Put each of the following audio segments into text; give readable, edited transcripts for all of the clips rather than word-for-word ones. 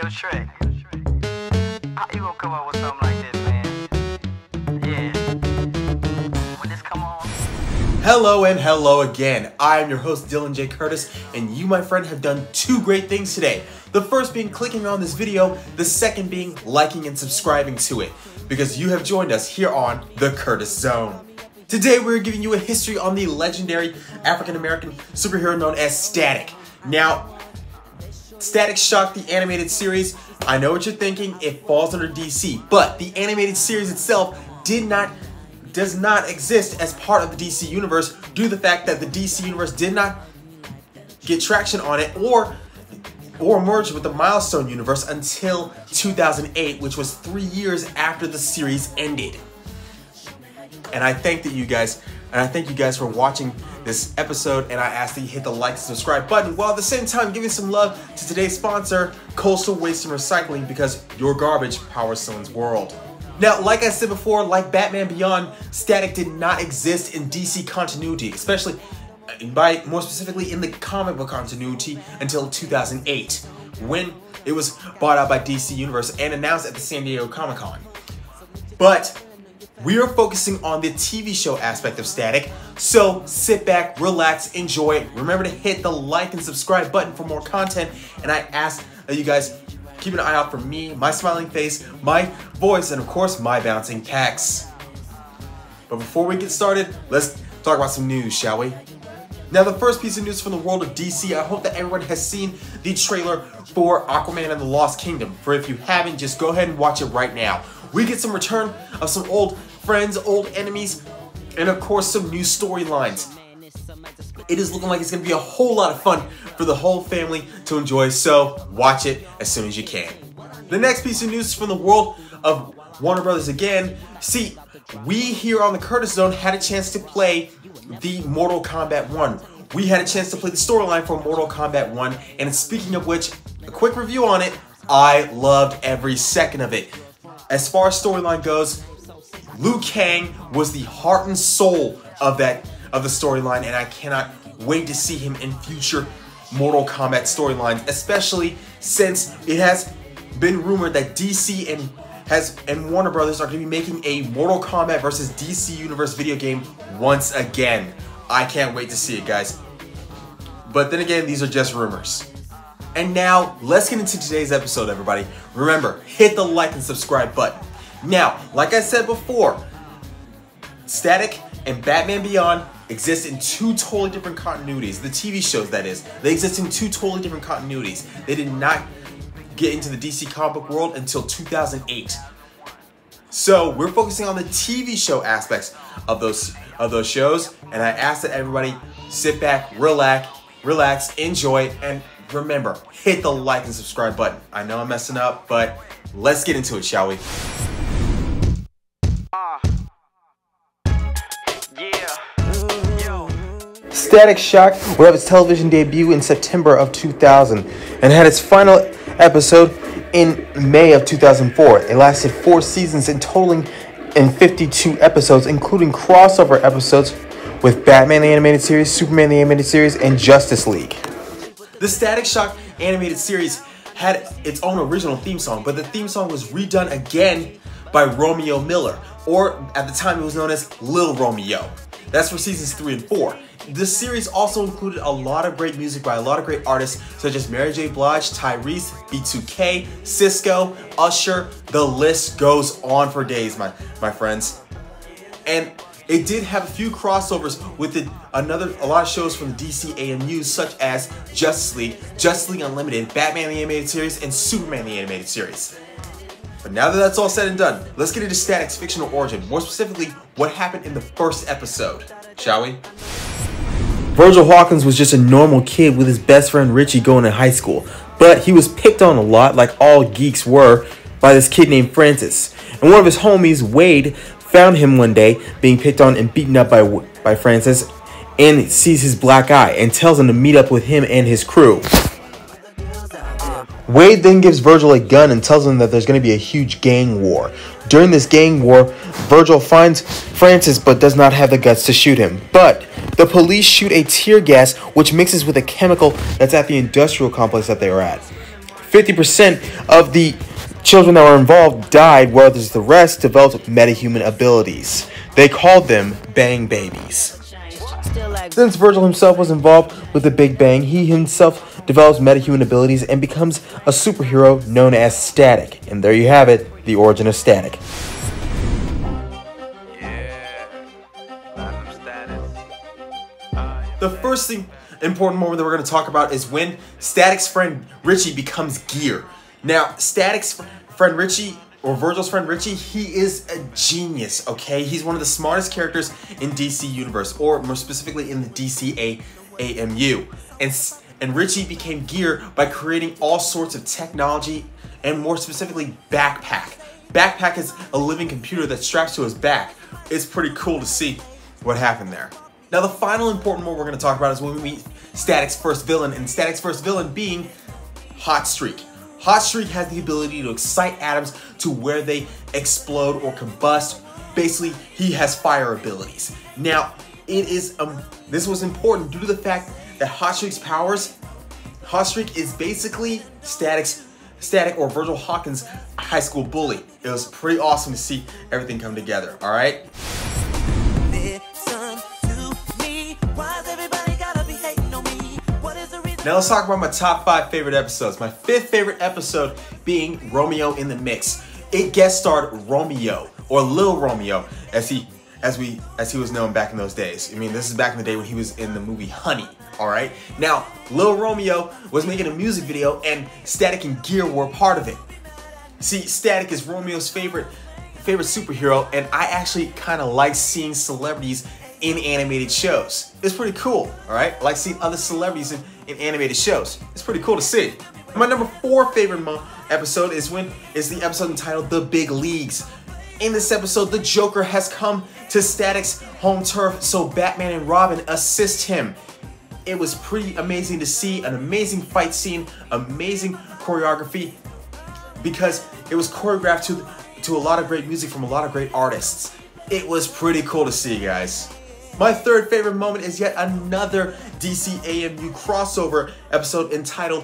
Yo, Trey, how you gonna come up with something like this, man? Yeah. Would this come on? Hello and hello again. I am your host, Dylan J. Curtis, and you, my friend, have done two great things today. The first being clicking on this video, the second being liking and subscribing to it, because you have joined us here on The Curtis Zone. Today we're giving you a history on the legendary African-American superhero known as Static. Now, Static Shock, the animated series, I know what you're thinking, it falls under DC, but the animated series itself does not exist as part of the DC universe due to the fact that the DC universe did not get traction on it or merge with the Milestone universe until 2008, which was 3 years after the series ended. And I thank you guys for watching this episode, and I ask that you hit the like and subscribe button while at the same time giving some love to today's sponsor, Coastal Waste and Recycling, because your garbage powers someone's world. Now, like I said before, like Batman Beyond, Static did not exist in DC continuity, more specifically in the comic book continuity until 2008, when it was bought out by DC Universe and announced at the San Diego Comic-Con. But we are focusing on the TV show aspect of Static, so sit back, relax, enjoy it. Remember to hit the like and subscribe button for more content, and I ask that you guys keep an eye out for me, my smiling face, my voice, and of course, my bouncing pecs. But before we get started, let's talk about some news, shall we? Now, the first piece of news from the world of DC, I hope that everyone has seen the trailer for Aquaman and the Lost Kingdom. For if you haven't, just go ahead and watch it right now. We get some return of some old friends, old enemies, and of course some new storylines. It is looking like it's going to be a whole lot of fun for the whole family to enjoy, so watch it as soon as you can. The next piece of news from the world of Warner Brothers again. See, we here on the Curtis Zone had a chance to play the Mortal Kombat 1. We had a chance to play the storyline for Mortal Kombat 1, and speaking of which, a quick review on it, I loved every second of it. As far as storyline goes, Liu Kang was the heart and soul of the storyline, and I cannot wait to see him in future Mortal Kombat storylines, especially since it has been rumored that DC and Warner Brothers are going to be making a Mortal Kombat versus DC Universe video game once again. I can't wait to see it, guys. But then again, these are just rumors. And now, let's get into today's episode, everybody. Remember, hit the like and subscribe button. Now, like I said before, Static and Batman Beyond exist in two totally different continuities. The TV shows, that is. They exist in two totally different continuities. They did not get into the DC comic book world until 2008. So, we're focusing on the TV show aspects of those shows, and I ask that everybody sit back, relax, enjoy, and remember, hit the like and subscribe button. I know I'm messing up, but let's get into it, shall we? Static Shock would have its television debut in September of 2000 and had its final episode in May of 2004. It lasted 4 seasons and totaling in 52 episodes, including crossover episodes with Batman the Animated Series, Superman the Animated Series, and Justice League. The Static Shock animated series had its own original theme song, but the theme song was redone again by Romeo Miller, or at the time it was known as Lil Romeo. That's for seasons 3 and 4. The series also included a lot of great music by a lot of great artists such as Mary J. Blige, Tyrese, B2K, Cisco, Usher. The list goes on for days, my friends. And it did have a few crossovers with a lot of shows from the DC AMU, such as Justice League Unlimited, Batman the Animated Series, and Superman the Animated Series. But now that that's all said and done, let's get into Static's fictional origin, more specifically what happened in the first episode, shall we? Virgil Hawkins was just a normal kid with his best friend Richie going to high school, but he was picked on a lot, like all geeks were, by this kid named Francis. And one of his homies, Wade, found him one day being picked on and beaten up by Francis, and sees his black eye and tells him to meet up with him and his crew. Wade then gives Virgil a gun and tells him that there's going to be a huge gang war. During this gang war, Virgil finds Francis but does not have the guts to shoot him. But the police shoot a tear gas which mixes with a chemical that's at the industrial complex that they were at. 50% of the children that were involved died, whereas the rest developed metahuman abilities. They called them Bang Babies. Since Virgil himself was involved with the Big Bang, he himself develops metahuman abilities and becomes a superhero known as Static. And there you have it, the origin of Static. The first important moment that we're going to talk about is when Static's friend Richie becomes Gear. Now, Static's friend Richie, or Virgil's friend Richie, he is a genius, okay? He's one of the smartest characters in DC Universe, or more specifically in the DC AMU. And Richie became Gear by creating all sorts of technology, and more specifically, Backpack. Backpack is a living computer that straps to his back. It's pretty cool to see what happened there. Now, the final important moment we're going to talk about is when we meet Static's first villain, and Static's first villain being Hot Streak. Hot Streak has the ability to excite atoms to where they explode or combust. Basically, he has fire abilities. Now, this was important due to the fact that Hot Streak is basically Static or Virgil Hawkins' high school bully. It was pretty awesome to see everything come together, all right? Now let's talk about my top 5 favorite episodes. My 5th favorite episode being Romeo in the Mix. It guest starred Romeo, or Lil Romeo, as he was known back in those days. I mean, this is back in the day when he was in the movie Honey, alright? Now, Lil Romeo was making a music video and Static and Gear were a part of it. See, Static is Romeo's favorite superhero, and I actually kind of like seeing celebrities in animated shows. It's pretty cool, alright? I like seeing other celebrities in animated shows. It's pretty cool to see. My number 4 favorite episode is the episode entitled The Big Leagues. In this episode, the Joker has come to Static's home turf so Batman and Robin assist him. It was pretty amazing to see, an amazing fight scene, amazing choreography, because it was choreographed to a lot of great music from a lot of great artists. It was pretty cool to see, guys. My 3rd favorite moment is yet another DC AMU crossover episode entitled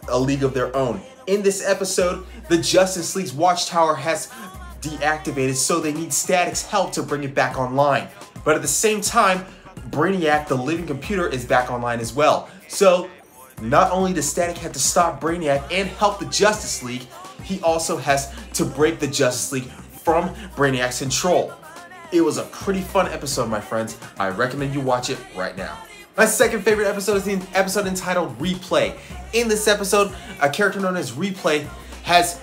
A League of Their Own. In this episode, the Justice League's Watchtower has deactivated, so they need Static's help to bring it back online. But at the same time, Brainiac, the living computer, is back online as well. So, not only does Static have to stop Brainiac and help the Justice League, he also has to break the Justice League from Brainiac's control. It was a pretty fun episode, my friends. I recommend you watch it right now. My 2nd favorite episode is the episode entitled Replay. In this episode, a character known as Replay has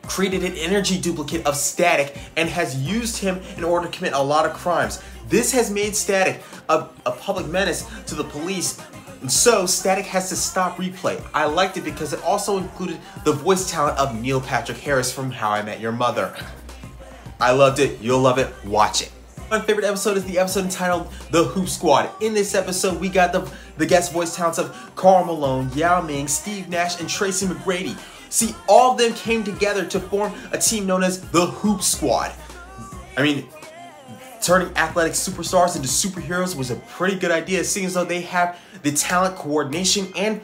created an energy duplicate of Static and has used him in order to commit a lot of crimes. This has made Static a public menace to the police, and so Static has to stop Replay. I liked it because it also included the voice talent of Neil Patrick Harris from How I Met Your Mother. I loved it. You'll love it. Watch it. My favorite episode is the episode entitled The Hoop Squad. In this episode, we got the guest voice talents of Karl Malone, Yao Ming, Steve Nash, and Tracy McGrady. See, all of them came together to form a team known as The Hoop Squad. I mean, turning athletic superstars into superheroes was a pretty good idea, seeing as though they have the talent, coordination, and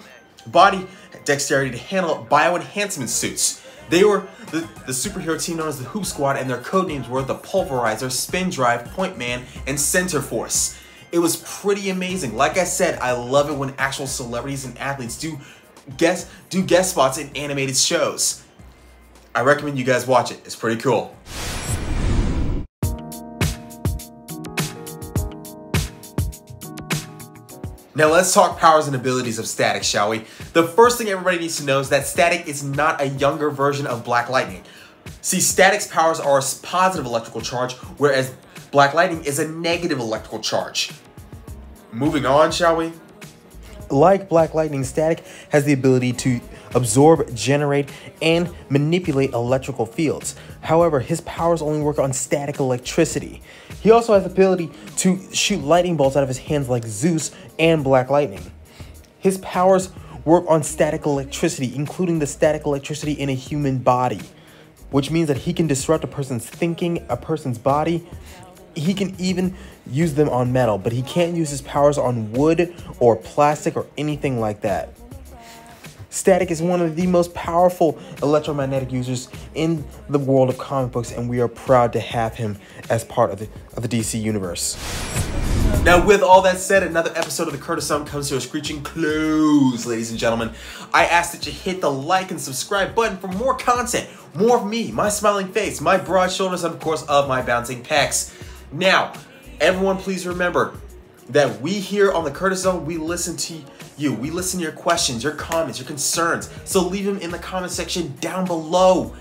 body dexterity to handle bio-enhancement suits. They were the superhero team known as the Hoop Squad, and their codenames were the Pulverizer, Spin Drive, Point Man, and Center Force. It was pretty amazing. Like I said, I love it when actual celebrities and athletes do guest spots in animated shows. I recommend you guys watch it. It's pretty cool. Now let's talk powers and abilities of Static, shall we? The first thing everybody needs to know is that Static is not a younger version of Black Lightning. See, Static's powers are a positive electrical charge, whereas Black Lightning is a negative electrical charge. Moving on, shall we? Like Black Lightning, Static has the ability to absorb, generate, and manipulate electrical fields. However, his powers only work on static electricity. He also has the ability to shoot lightning bolts out of his hands like Zeus and Black Lightning. His powers work on static electricity, including the static electricity in a human body, which means that he can disrupt a person's thinking, a person's body. He can even use them on metal, but he can't use his powers on wood or plastic or anything like that. Static is one of the most powerful electromagnetic users in the world of comic books, and we are proud to have him as part of the DC universe. Now, with all that said, another episode of the Curtis Zone comes to a screeching close, ladies and gentlemen. I ask that you hit the like and subscribe button for more content, more of me, my smiling face, my broad shoulders, and of course of my bouncing pecs. Now, everyone please remember that we here on the Curtis Zone, we listen to you. We listen to your questions, your comments, your concerns. So leave them in the comment section down below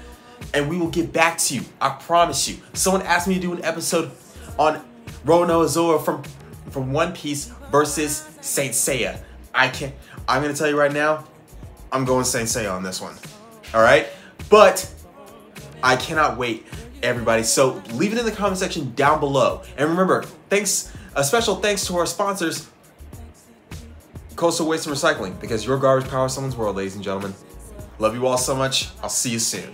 and we will get back to you. I promise you. Someone asked me to do an episode on Roronoa from One Piece versus Saint Seiya. I'm gonna tell you right now, I'm going Saint Seiya on this one. Alright? But I cannot wait, everybody. So leave it in the comment section down below. And remember, a special thanks to our sponsors, Coastal Waste and Recycling, because your garbage powers someone's world, ladies and gentlemen. Love you all so much. I'll see you soon.